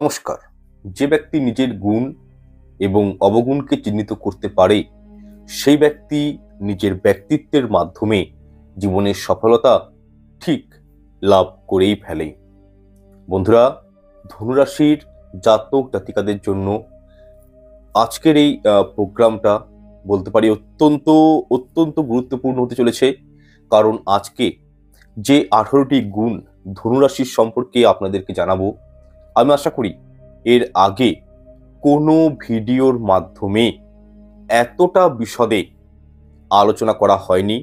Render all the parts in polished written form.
নমস্কার। যে ব্যক্তি নিজের গুণ এবং অবগুণকে চিহ্নিত করতে পারে সেই ব্যক্তি নিজের ব্যক্তিত্বের মাধ্যমে জীবনের সফলতা ঠিক লাভ করেই ফেলে। বন্ধুরা, ধনুরাশির জাতক জাতিকাদের জন্য আজকের এই প্রোগ্রামটা বলতে পারি অত্যন্ত অত্যন্ত গুরুত্বপূর্ণ হতে চলেছে। কারণ আজকে যে 18টি গুণ ধনুরাশির সম্পর্কে আপনাদেরকে জানাবো, আমি আশা করি এর আগে কোনো ভিডিওর মাধ্যমে এতটা বিশদে আলোচনা করা হয়নি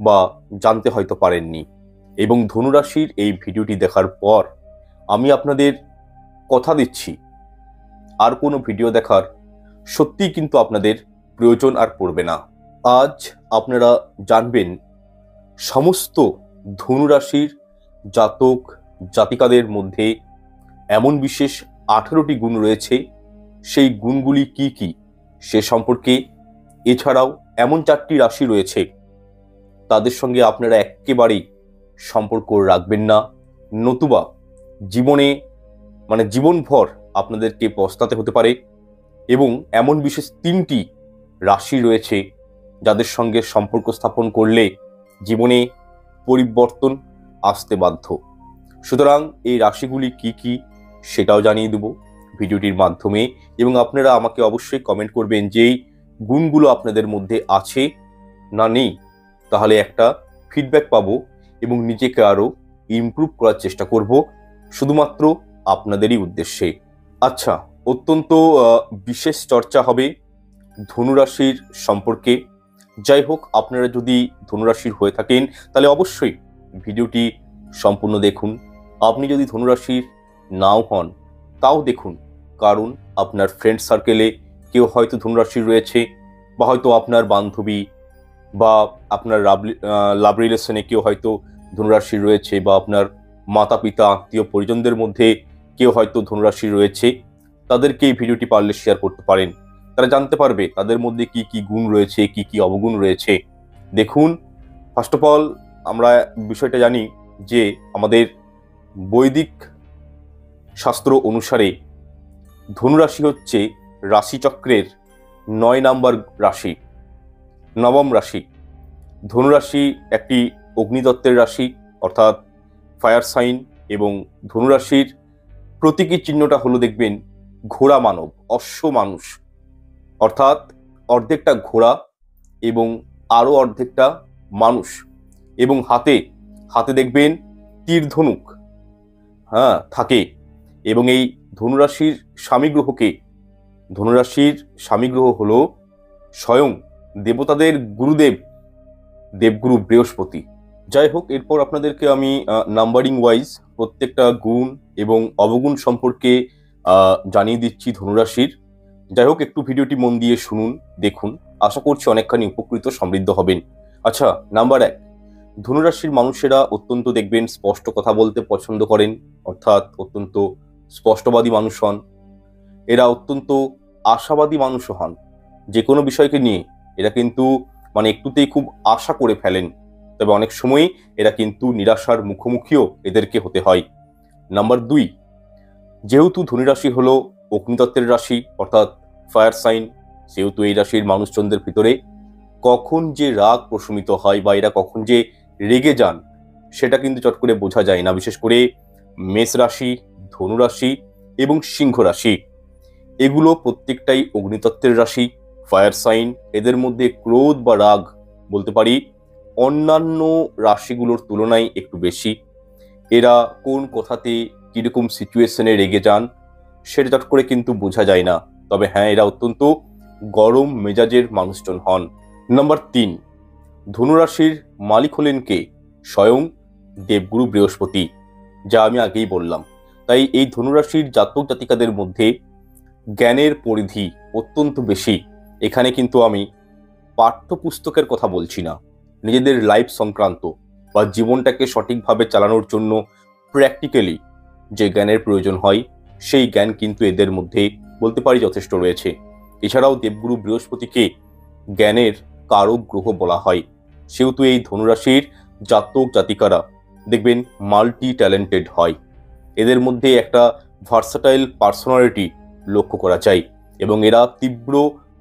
বা জানতে হয়তো পারেননি। এবং ধনুরাশির এই ভিডিওটি দেখার পর আমি আপনাদের কথা দিচ্ছি, আর কোনো ভিডিও দেখার সত্যিই কিন্তু আপনাদের প্রয়োজন আর পড়বে না। আজ আপনারা জানবেন সমস্ত ধনুরাশির জাতক জাতিকাদের মধ্যে এমন বিশেষ 18টি গুণ রয়েছে, সেই গুণগুলি কি কি সে সম্পর্কে। এছাড়াও এমন 4টি রাশি রয়েছে তাদের সঙ্গে আপনারা একেবারেই সম্পর্ক রাখবেন না, নতুবা জীবনে জীবনভর আপনাদেরকে পস্তাতে হতে পারে। এবং এমন বিশেষ 3টি রাশি রয়েছে যাদের সঙ্গে সম্পর্ক স্থাপন করলে জীবনে পরিবর্তন আসতে বাধ্য। সুতরাং এই রাশিগুলি কি কি সেটাও জানিয়ে দেব ভিডিওটির মাধ্যমে। এবং আপনারা আমাকে অবশ্যই কমেন্ট করবেন যে এই গুণগুলো আপনাদের মধ্যে আছে না নেই, তাহলে একটা ফিডব্যাক পাবো এবং নিজেকে আরো ইমপ্রুভ করার চেষ্টা করব শুধুমাত্র আপনাদেরই উদ্দেশ্যে। আচ্ছা, অত্যন্ত বিশেষ চর্চা হবে ধনুরাশির সম্পর্কে। যাই হোক, আপনারা যদি ধনুরাশির হয়ে থাকেন তাহলে অবশ্যই ভিডিওটি সম্পূর্ণ দেখুন। আপনি যদি ধনুরাশির নাও হন তাও দেখুন, কারণ আপনার ফ্রেন্ড সার্কেলে কেউ হয়তো ধনুরাশির রয়েছে, বা হয়তো আপনার বান্ধবী বা আপনার লাভ রিলেশনে কেউ হয়তো ধনুরাশির রয়েছে, বা আপনার মাতা পিতা আত্মীয় পরিজনদের মধ্যে কেউ হয়তো ধনুরাশির রয়েছে। তাদেরকে এই ভিডিওটি পারলে শেয়ার করতে পারেন, তারা জানতে পারবে তাদের মধ্যে কি কি গুণ রয়েছে, কি কি অবগুণ রয়েছে। দেখুন, ফার্স্ট অফ অল আমরা বিষয়টা জানি যে আমাদের বৈদিক শাস্ত্র অনুসারে ধনুরাশি হচ্ছে রাশিচক্রের 9 নম্বর রাশি, নবম রাশি। ধনুরাশি একটি অগ্নিতত্ত্বের রাশি, অর্থাৎ ফায়ার সাইন। এবং ধনুরাশির প্রতীকী চিহ্নটা হলো, দেখবেন, ঘোড়া মানব, অশ্ব মানুষ, অর্থাৎ অর্ধেকটা ঘোড়া এবং আরো অর্ধেকটা মানুষ। এবং হাতে হাতে দেখবেন তীর ধনুক থাকে। এবং এই ধনুরাশির স্বামী গ্রহকে, ধনুরাশির স্বামী গ্রহ হলো স্বয়ং দেবতাদের গুরুদেব, দেবগুরু বৃহস্পতি। যাই হোক, এরপর আপনাদেরকে আমি নাম্বারিং ওয়াইজ প্রত্যেকটা গুণ এবং অবগুণ সম্পর্কে জানিয়ে দিচ্ছি ধনুরাশির। যাই হোক, একটু ভিডিওটি মন দিয়ে শুনুন, দেখুন, আশা করছি অনেকখানি উপকৃত সমৃদ্ধ হবেন। আচ্ছা, নাম্বার 1, ধনুরাশির মানুষেরা অত্যন্ত, দেখবেন, স্পষ্ট কথা বলতে পছন্দ করেন, অর্থাৎ অত্যন্ত স্পষ্টবাদী মানুষ হন। এরা অত্যন্ত আশাবাদী মানুষও হন। যে কোনো বিষয়কে নিয়ে এরা কিন্তু একটুতেই খুব আশা করে ফেলেন, তবে অনেক সময় এরা কিন্তু নিরাশার মুখোমুখিও এদেরকে হতে হয়। নাম্বার 2, যেহেতু ধনুরাশি হলো অগ্নিতত্ত্বের রাশি, অর্থাৎ ফায়ার সাইন, সেহেতু এই রাশির মানুষজনদের ভিতরে কখন যে রাগ প্রশমিত হয় বা এরা কখন যে রেগে যান সেটা কিন্তু চট করে বোঝা যায় না। বিশেষ করে মেষ রাশি, ধনুরাশি এবং সিংহ রাশি, এগুলো প্রত্যেকটাই অগ্নিতত্ত্বের রাশি, ফায়ার সাইন। এদের মধ্যে ক্রোধ বা রাগ বলতে পারি অন্যান্য রাশিগুলোর তুলনায় একটু বেশি। এরা কোন কথাতে কিরকম সিচুয়েশনে রেগে যান সেটা চট করে কিন্তু বোঝা যায় না। তবে হ্যাঁ, এরা অত্যন্ত গরম মেজাজের মানুষজন হন। নাম্বার 3, ধনুরাশির মালিক হলেন কে? স্বয়ং দেবগুরু বৃহস্পতি, যা আমি আগেই বললাম। তাই এই ধনুরাশির জাতক জাতিকাদের মধ্যে জ্ঞানের পরিধি অত্যন্ত বেশি। এখানে কিন্তু আমি পাঠ্যপুস্তকের কথা বলছি না, নিজেদের লাইফ সংক্রান্ত বা জীবনটাকে সঠিকভাবে চালানোর জন্য প্র্যাকটিক্যালি যে জ্ঞানের প্রয়োজন হয় সেই জ্ঞান কিন্তু এদের মধ্যে বলতে পারি যথেষ্ট রয়েছে। এছাড়াও দেবগুরু বৃহস্পতিকে জ্ঞানের কারক গ্রহ বলা হয়, সেহেতু এই ধনুরাশির জাতক জাতিকারা দেখবেন মাল্টি ট্যালেন্টেড হয়। এদের মধ্যে একটা ভার্সাটাইল পার্সোনালিটি লক্ষ্য করা যায় এবং এরা তীব্র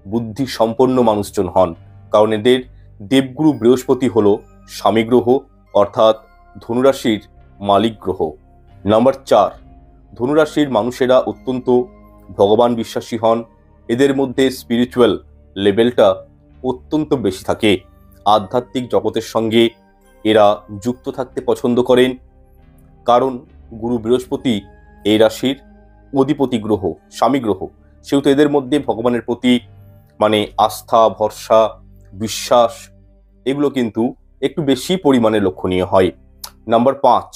বুদ্ধি সম্পন্ন মানুষজন হন, কারণ এদের দেবগুরু বৃহস্পতি হল স্বামী গ্রহ, অর্থাৎ ধনুরাশির মালিক গ্রহ। নাম্বার 4, ধনুরাশির মানুষেরা অত্যন্ত ভগবান বিশ্বাসী হন। এদের মধ্যে স্পিরিচুয়াল লেভেলটা অত্যন্ত বেশি থাকে। আধ্যাত্মিক জগতের সঙ্গে এরা যুক্ত থাকতে পছন্দ করেন, কারণ গুরু বৃহস্পতি এই রাশির অধিপতি গ্রহ, স্বামী গ্রহ। সেহেতু এদের মধ্যে ভগবানের প্রতি আস্থা, ভরসা, বিশ্বাস এগুলো কিন্তু একটু বেশি পরিমাণে লক্ষণীয় হয়। নাম্বার 5,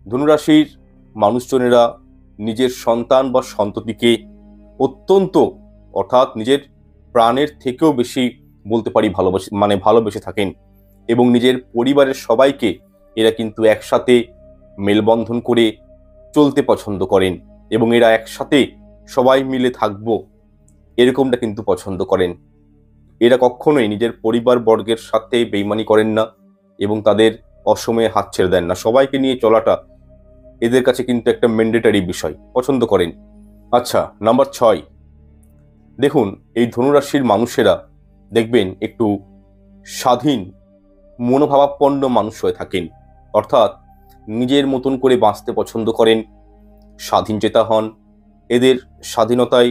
ধনুরাশির মানুষজনেরা নিজের সন্তান বা সন্ততিকে অত্যন্ত, অর্থাৎ নিজের প্রাণের থেকেও বেশি বলতে পারি ভালোবেসে থাকেন এবং নিজের পরিবারের সবাইকে এরা কিন্তু একসাথে মেলবন্ধন করে চলতে পছন্দ করেন এবং এরা একসাথে সবাই মিলে থাকবো এরকমটা কিন্তু পছন্দ করেন। এরা কখনোই নিজের পরিবার বর্গের সাথে বেইমানি করেন না এবং তাদের অসময়ে হাত ছেড়ে দেন না। সবাইকে নিয়ে চলাটা এদের কাছে কিন্তু একটা ম্যান্ডেটারি বিষয়, পছন্দ করেন। আচ্ছা, নাম্বার 6, দেখুন এই ধনুরাশির মানুষেরা দেখবেন একটু স্বাধীন মনোভাবাপন্ন মানুষ হয়ে থাকেন, অর্থাৎ নিজের মতন করে বাঁচতে পছন্দ করেন, স্বাধীনচেতা হন। এদের স্বাধীনতায়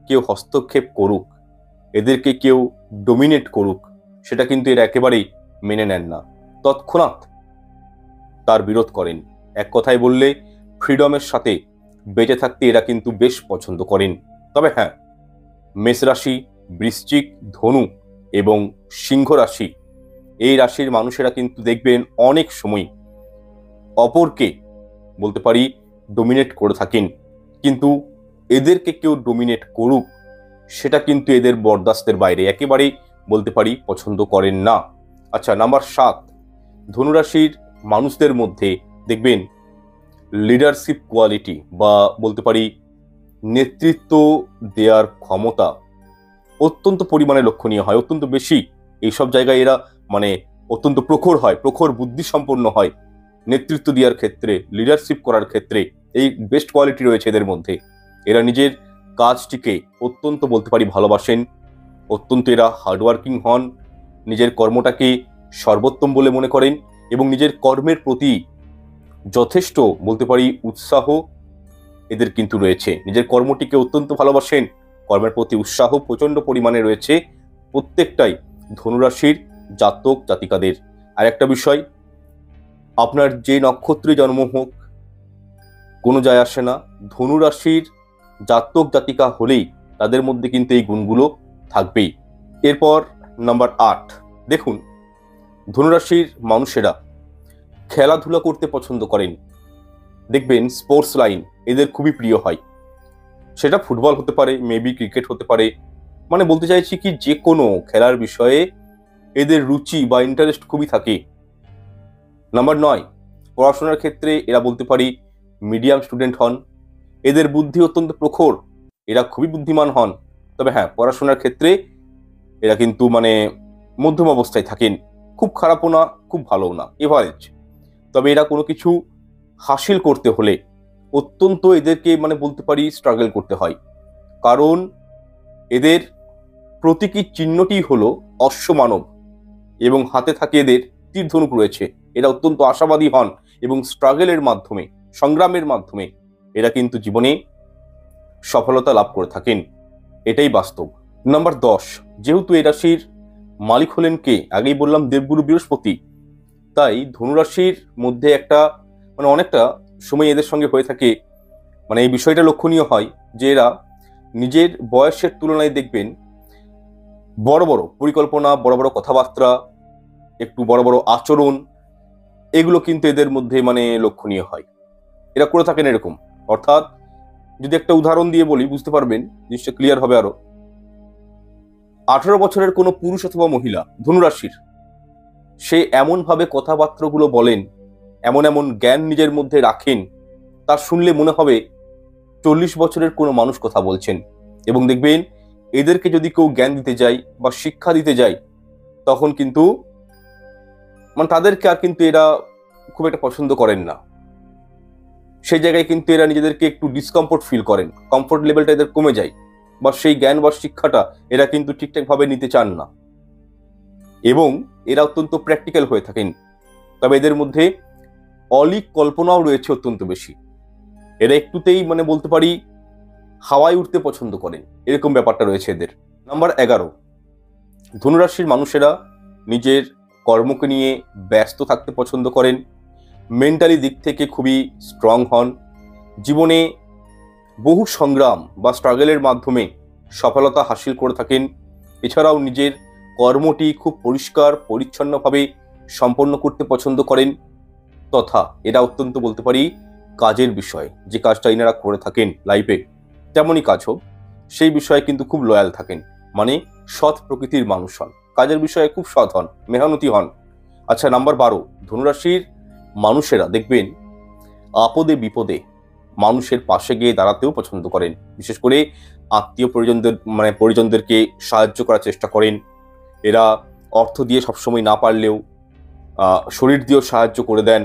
কেউ হস্তক্ষেপ করুক, এদেরকে কেউ ডোমিনেট করুক, সেটা কিন্তু এরা একেবারেই মেনে নেন না, তৎক্ষণাৎ তার বিরোধ করেন। এক কথায় বললে ফ্রিডমের সাথে বেঁচে থাকতে এরা কিন্তু বেশ পছন্দ করেন। তবে হ্যাঁ, মেষ রাশি, বৃশ্চিক, ধনু এবং সিংহ রাশি, এই রাশির মানুষেরা কিন্তু দেখবেন অনেক সময় অপরকে বলতে পারি ডোমিনেট করে থাকেন, কিন্তু এদেরকে কেউ ডোমিনেট করুক সেটা কিন্তু এদের বরদাস্তের বাইরে, একেবারেই বলতে পারি পছন্দ করেন না। আচ্ছা, নাম্বার 7, ধনুরাশির মানুষদের মধ্যে দেখবেন লিডারশিপ কোয়ালিটি বা বলতে পারি নেতৃত্ব দেওয়ার ক্ষমতা অত্যন্ত পরিমাণে লক্ষণীয় হয়, অত্যন্ত বেশি। এইসব জায়গায় এরা অত্যন্ত প্রখর হয়, প্রখর বুদ্ধি সম্পন্ন হয়। নেতৃত্ব দেওয়ার ক্ষেত্রে, লিডারশিপ করার ক্ষেত্রে এই বেস্ট কোয়ালিটি রয়েছে এদের মধ্যে। এরা নিজের কাজটিকে অত্যন্ত বলতে পারি ভালোবাসেন, অত্যন্ত এরা হার্ডওয়ার্কিং হন, নিজের কর্মটাকে সর্বোত্তম বলে মনে করেন এবং নিজের কর্মের প্রতি যথেষ্ট বলতে পারি উৎসাহ এদের কিন্তু রয়েছে। নিজের কর্মটিকে অত্যন্ত ভালোবাসেন, কর্মের প্রতি উৎসাহ প্রচন্ড পরিমাণে রয়েছে প্রত্যেকটাই ধনুরাশির জাতক জাতিকাদের। আর একটা বিষয়, আপনার যে নক্ষত্রে জন্ম হোক কোনো যায় আসে না, ধনুরাশির জাতক জাতিকা হলেই তাদের মধ্যে কিন্তু এই গুণগুলো থাকবেই। এরপর নাম্বার 8, দেখুন ধনুরাশির মানুষেরা খেলাধুলা করতে পছন্দ করেন। দেখবেন স্পোর্টস লাইন এদের খুবই প্রিয় হয়, সেটা ফুটবল হতে পারে, মেবি ক্রিকেট হতে পারে, বলতে চাইছি কি যে কোনো খেলার বিষয়ে এদের রুচি বা ইন্টারেস্ট খুবই থাকে। নাম্বার 9, পড়াশোনার ক্ষেত্রে এরা বলতে পারি মিডিয়াম স্টুডেন্ট হন, এদের বুদ্ধি অত্যন্ত প্রখর, এরা খুবই বুদ্ধিমান হন। তবে হ্যাঁ, পড়াশোনার ক্ষেত্রে এরা কিন্তু মধ্যম অবস্থায় থাকেন, খুব খারাপও না খুব ভালোও না, এভারেজ। তবে এরা কোনো কিছু হাসিল করতে হলে অত্যন্ত এদেরকে বলতে পারি স্ট্রাগল করতে হয়, কারণ এদের প্রতীকী চিহ্নটি হলো অশ্বমানব এবং হাতে থাকে এদের তীর ধনুক রয়েছে। এরা অত্যন্ত আশাবাদী হন এবং স্ট্রাগলের মাধ্যমে, সংগ্রামের মাধ্যমে এরা কিন্তু জীবনে সফলতা লাভ করে থাকেন, এটাই বাস্তব। নাম্বার 10, যেহেতু এই রাশির মালিক হলেন কে, আগেই বললাম দেবগুরু বৃহস্পতি, তাই ধনুরাশির মধ্যে একটা অনেকটা সময় এদের সঙ্গে হয়ে থাকে এই বিষয়টা লক্ষণীয় হয় যে এরা নিজের বয়সের তুলনায় দেখবেন বড় বড় পরিকল্পনা, বড় বড় কথাবার্তা, একটু বড় বড় আচরণ এগুলো কিন্তু এদের মধ্যে লক্ষণীয় হয়, এরা করে থাকেন এরকম। অর্থাৎ যদি একটা উদাহরণ দিয়ে বলি বুঝতে পারবেন, জিনিসটা ক্লিয়ার হবে আরো। 18 বছরের কোনো পুরুষ অথবা মহিলা ধনুরাশির, সে এমন ভাবে কথাবার্তাগুলো বলেন, এমন এমন জ্ঞান নিজের মধ্যে রাখেন, তা শুনলে মনে হবে 40 বছরের কোনো মানুষ কথা বলছেন। এবং দেখবেন এদেরকে যদি কেউ জ্ঞান দিতে যায় বা শিক্ষা দিতে যায়, তখন কিন্তু তাদেরকে আর কিন্তু এরা খুব একটা পছন্দ করেন না। সেই জায়গায় কিন্তু এরা নিজেদেরকে একটু ডিসকমফোর্ট ফিল করেন, কমফোর্ট লেভেলটা এদের কমে যায়, বা সেই জ্ঞান বা শিক্ষাটা এরা কিন্তু ঠিকঠাকভাবে নিতে চান না, এবং এরা অত্যন্ত প্র্যাকটিক্যাল হয়ে থাকেন। তবে এদের মধ্যে অলীক কল্পনাও রয়েছে অত্যন্ত বেশি। এরা একটুতেই মানে বলতে পারি হাওয়ায় উঠতে পছন্দ করেন, এরকম ব্যাপারটা রয়েছে এদের। নাম্বার 11, ধনুরাশির মানুষেরা নিজের কর্মকে নিয়ে ব্যস্ত থাকতে পছন্দ করেন, মেন্টালি দিক থেকে খুবই স্ট্রং হন, জীবনে বহু সংগ্রাম বা স্ট্রাগলের মাধ্যমে সফলতা হাসিল করে থাকেন। এছাড়াও নিজের কর্মটি খুব পরিষ্কার পরিচ্ছন্নভাবে সম্পন্ন করতে পছন্দ করেন, তথা এরা অত্যন্ত বলতে পারি কাজের বিষয়, যে কাজটা এনারা করে থাকেন লাইফে তেমনই কাজ হোক, সেই বিষয়ে কিন্তু খুব লয়াল থাকেন, মানে সৎ প্রকৃতির মানুষ হন, কাজের বিষয়ে খুব সৎ হন, মেহনতি হন। আচ্ছা, নাম্বার 12, ধনুরাশির মানুষেরা দেখবেন আপদে বিপদে মানুষের পাশে গিয়ে দাঁড়াতেও পছন্দ করেন, বিশেষ করে আত্মীয় পরিজনদেরকে সাহায্য করার চেষ্টা করেন। এরা অর্থ দিয়ে সবসময় না পারলেও শরীর দিয়েও সাহায্য করে দেন,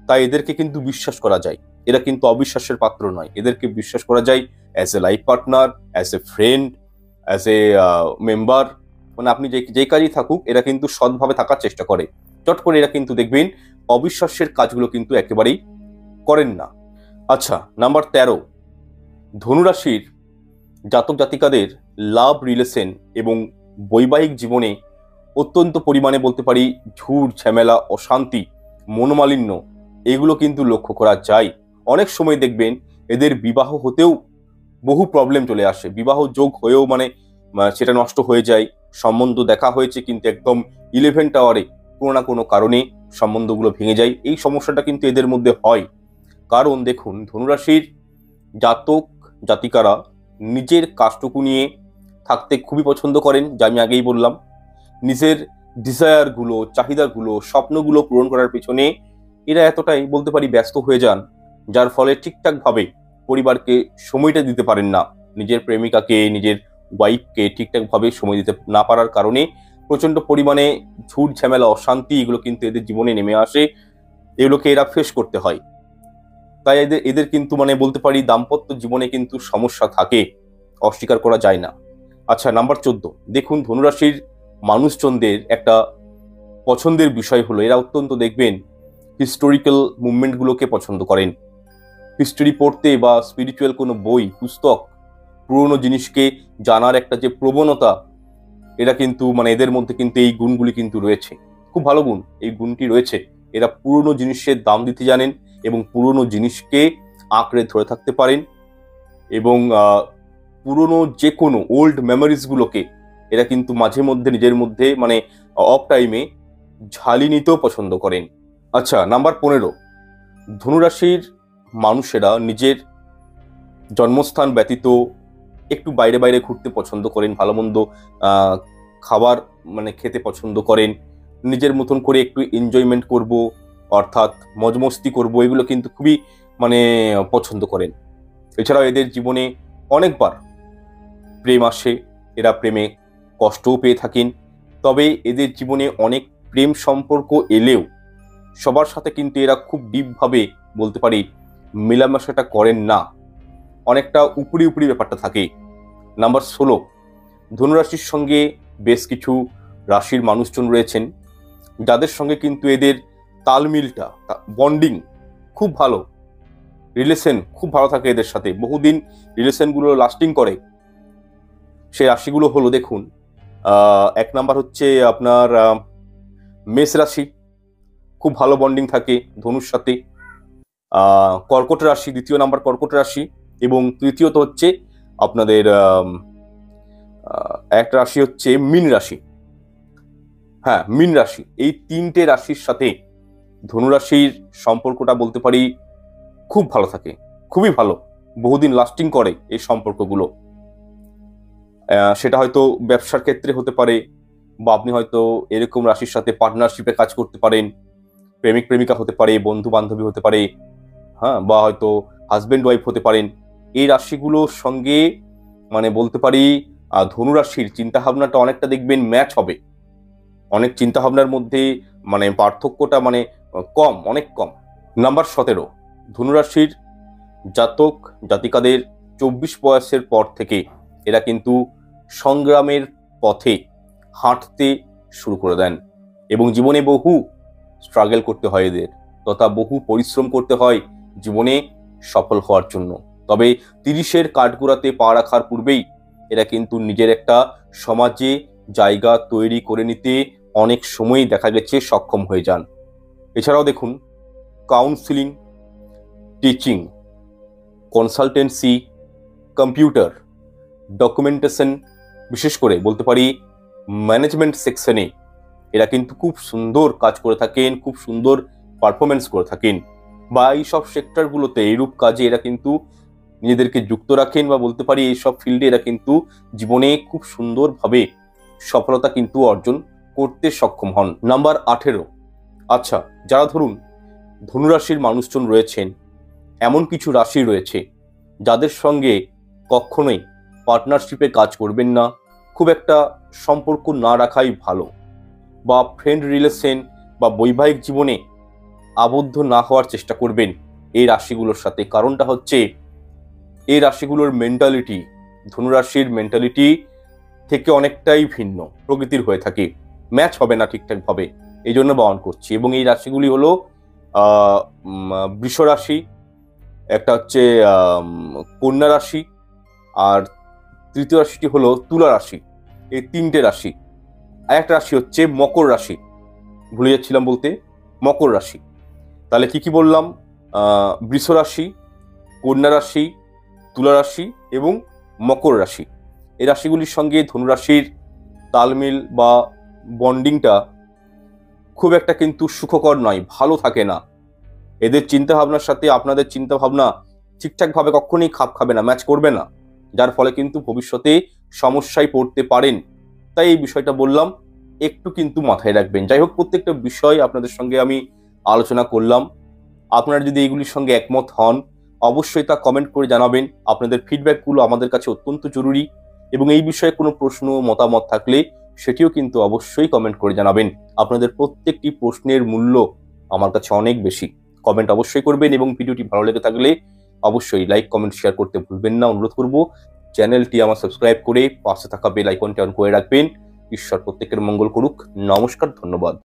তাই এদেরকে কিন্তু বিশ্বাস করা যায়। এরা কিন্তু অবিশ্বাসের পাত্র নয়, এদেরকে বিশ্বাস করা যায় as a life partner, as a friend, as a member, মানে আপনি যে কাজই থাকুক এরা কিন্তু সৎভাবে থাকার চেষ্টা করে। চট করে এরা কিন্তু দেখবেন অবিশ্বাসের কাজগুলো কিন্তু একেবারেই করেন না। আচ্ছা, নাম্বার 13, ধনুরাশির জাতক জাতিকাদের লাভ রিলেশন এবং বৈবাহিক জীবনে অত্যন্ত পরিমাণে বলতে পারি ঝুট ঝামেলা, অশান্তি, মনোমালিন্য এগুলো কিন্তু লক্ষ্য করা যায়। অনেক সময় দেখবেন এদের বিবাহ হতেও বহু প্রবলেম চলে আসে, বিবাহ যোগ হয়েও মানে সেটা নষ্ট হয়ে যায়। সম্বন্ধ দেখা হয়েছে কিন্তু একদম 11 টাওয়ারে কোনো না কোনো কারণে সম্বন্ধগুলো ভেঙে যায়। এই সমস্যাটা কিন্তু এদের মধ্যে হয়, কারণ দেখুন ধনুরাশির জাতক জাতিকারা নিজের কাজটুকু নিয়ে থাকতে খুবই পছন্দ করেন, যা আমি আগেই বললাম। নিজের ডিজায়ারগুলো, চাহিদাগুলো, স্বপ্নগুলো পূরণ করার পেছনে এরা এতটাই বলতে পারি ব্যস্ত হয়ে যান, যার ফলে ঠিকঠাকভাবে পরিবারকে সময়টা দিতে পারেন না। নিজের প্রেমিকাকে, নিজের ওয়াইফকে ঠিকঠাকভাবে সময় দিতে না পারার কারণে প্রচন্ড পরিমাণে ঝুট ঝামেলা, অশান্তি এগুলো কিন্তু এদের জীবনে নেমে আসে, এগুলোকে এরা ফেস করতে হয়। তাই এদের কিন্তু মানে বলতে পারি দাম্পত্য জীবনে কিন্তু সমস্যা থাকে, অস্বীকার করা যায় না। আচ্ছা, নাম্বার 14, দেখুন ধনুরাশির মানুষজনদের একটা পছন্দের বিষয় হলো এরা অত্যন্ত দেখবেন হিস্টোরিক্যাল মুভমেন্টগুলোকে পছন্দ করেন। হিস্ট্রি পড়তে বা স্পিরিচুয়াল কোনো বই পুস্তক, পুরনো জিনিসকে জানার একটা যে প্রবণতা, এরা কিন্তু মানে এদের মধ্যে কিন্তু এই গুণগুলি কিন্তু রয়েছে, খুব ভালো গুণ এই গুণটি রয়েছে। এরা পুরনো জিনিসের দাম দিতে জানেন এবং পুরনো জিনিসকে আঁকড়ে ধরে থাকতে পারেন, এবং পুরনো যে কোনো ওল্ড মেমোরিজগুলোকে এরা কিন্তু মাঝে মধ্যে নিজের মধ্যে মানে অফ টাইমে ঝালি নিতেও পছন্দ করেন। আচ্ছা, নাম্বার 15, ধনুরাশির মানুষেরা নিজের জন্মস্থান ব্যতীত একটু বাইরে বাইরে ঘুরতে পছন্দ করেন, ভালো মন্দ খাবার মানে খেতে পছন্দ করেন, নিজের মতন করে একটু এনজয়মেন্ট করব, অর্থাৎ মজমস্তি করব, এগুলো কিন্তু খুবই মানে পছন্দ করেন। এছাড়াও এদের জীবনে অনেকবার প্রেম আসে, এরা প্রেমে কষ্টও পেয়ে থাকেন। তবে এদের জীবনে অনেক প্রেম সম্পর্ক এলেও সবার সাথে কিন্তু এরা খুব ডিপভাবে বলতে পারি মেলামেশাটা করেন না, অনেকটা উপরি উপরি ব্যাপারটা থাকে। নাম্বার 16, ধনুরাশির সঙ্গে বেশ কিছু রাশির মানুষজন রয়েছেন যাদের সঙ্গে কিন্তু এদের তালমিলটা, বন্ডিং খুব ভালো, রিলেশন খুব ভালো থাকে এদের সাথে, বহুদিন রিলেশনগুলো লাস্টিং করে। সেই রাশিগুলো হলো দেখুন, 1 নাম্বার হচ্ছে আপনার মেষ রাশি, খুব ভালো বন্ডিং থাকে ধনুর সাথে। কর্কট রাশি 2 নাম্বার কর্কট রাশি, এবং তৃতীয়ত হচ্ছে আপনাদের একটা রাশি হচ্ছে মীন রাশি। হ্যাঁ, মীন রাশি। এই 3টে রাশির সাথে ধনুরাশির সম্পর্কটা বলতে পারি খুব ভালো থাকে, খুবই ভালো, বহুদিন লাস্টিং করে এই সম্পর্কগুলো। সেটা হয়তো ব্যবসার ক্ষেত্রে হতে পারে, বা আপনি হয়তো এরকম রাশির সাথে পার্টনারশিপে কাজ করতে পারেন, প্রেমিক প্রেমিকা হতে পারে, বন্ধু বান্ধবী হতে পারে, হ্যাঁ, বা হয়তো হাজবেন্ড ওয়াইফ হতে পারেন। এই রাশিগুলোর সঙ্গে মানে বলতে পারি ধনুরাশির চিন্তাভাবনাটা অনেকটা দেখবেন ম্যাচ হবে, অনেক চিন্তাভাবনার মধ্যে মানে পার্থক্যটা মানে কম, অনেক কম। নাম্বার 17, ধনুরাশির জাতক জাতিকাদের 24 বয়সের পর থেকে এরা কিন্তু সংগ্রামের পথে হাঁটতে শুরু করে দেন এবং জীবনে বহু স্ট্রাগল করতে হয় এদের, তথা বহু পরিশ্রম করতে হয় জীবনে সফল হওয়ার জন্য। তবে 30-এর কাঠগোড়াতে পা রাখার পূর্বেই এরা কিন্তু নিজের একটা সমাজে জায়গা তৈরি করে নিতে অনেক সময়ই দেখা গেছে সক্ষম হয়ে যান। এছাড়াও দেখুন, counselling, teaching, consultancy, computer, documentation, বিশেষ করে বলতে পারি ম্যানেজমেন্ট সেকশনে এরা কিন্তু খুব সুন্দর কাজ করে থাকেন, খুব সুন্দর পারফরমেন্স করে থাকেন, বা এইসব সেক্টরগুলোতে এইরূপ কাজে এরা কিন্তু নিজেদেরকে যুক্ত রাখেন, বা বলতে পারি এইসব ফিল্ডে এরা কিন্তু জীবনে খুব সুন্দরভাবে সফলতা কিন্তু অর্জন করতে সক্ষম হন। নাম্বার 18। আচ্ছা, যারা ধরুন ধনুরাশির মানুষজন রয়েছেন, এমন কিছু রাশি রয়েছে যাদের সঙ্গে কখনোই পার্টনারশিপে কাজ করবেন না, খুব একটা সম্পর্ক না রাখাই ভালো, বা ফ্রেন্ড রিলেশন বা বৈবাহিক জীবনে আবদ্ধ না হওয়ার চেষ্টা করবেন এই রাশিগুলোর সাথে। কারণটা হচ্ছে এই রাশিগুলোর মেন্টালিটি ধনুরাশির মেন্টালিটি থেকে অনেকটাই ভিন্ন প্রকৃতির হয়ে থাকে, ম্যাচ হবে না ঠিকঠাকভাবে, এই জন্য বারণ করছি। এবং এই রাশিগুলি হলো বৃষ রাশি, একটা হচ্ছে কন্যা রাশি, আর তৃতীয় রাশিটি হলো তুলা রাশি। এই 3টে রাশি। আর একটা রাশি হচ্ছে মকর রাশি, ভুলে যাচ্ছিলাম বলতে, মকর রাশি। তাহলে কি কি বললাম? বৃষ রাশি, কন্যা রাশি, তুলা রাশি এবং মকর রাশি। এই রাশিগুলির সঙ্গে ধনুরাশির তালমিল বা বন্ডিংটা খুব একটা কিন্তু সুখকর নয়, ভালো থাকে না। এদের চিন্তাভাবনার সাথে আপনাদের চিন্তাভাবনা ঠিকঠাকভাবে কখনোই খাপ খাবে না, ম্যাচ করবে না, যার ফলে কিন্তু ভবিষ্যতে সমস্যায় পড়তে পারেন। তাই এই বিষয়টা বললাম, একটু কিন্তু মাথায় রাখবেন। যাই হোক, প্রত্যেকটা বিষয় আপনাদের সঙ্গে আমি আলোচনা করলাম। আপনারা যদি এগুলির সঙ্গে একমত হন, অবশ্যই তা কমেন্ট করে জানাবেন। আপনাদের ফিডব্যাকগুলো আমাদের কাছে অত্যন্ত জরুরি, এবং এই বিষয়ে কোনো প্রশ্ন মতামত থাকলে সেটিও কিন্তু অবশ্যই কমেন্ট করে জানাবেন। আপনাদের প্রত্যেকটি প্রশ্নের মূল্য আমার কাছে অনেক বেশি। কমেন্ট অবশ্যই করবেন, এবং ভিডিওটি ভালো লেগে থাকলে অবশ্যই লাইক, কমেন্ট, শেয়ার করতে ভুলবেন না। অনুরোধ করব চ্যানেলটি আমার সাবস্ক্রাইব করে পাশে থাকা বেল আইকনটি অন করে রাখবেন। ঈশ্বর প্রত্যেকের মঙ্গল করুক। নমস্কার, ধন্যবাদ।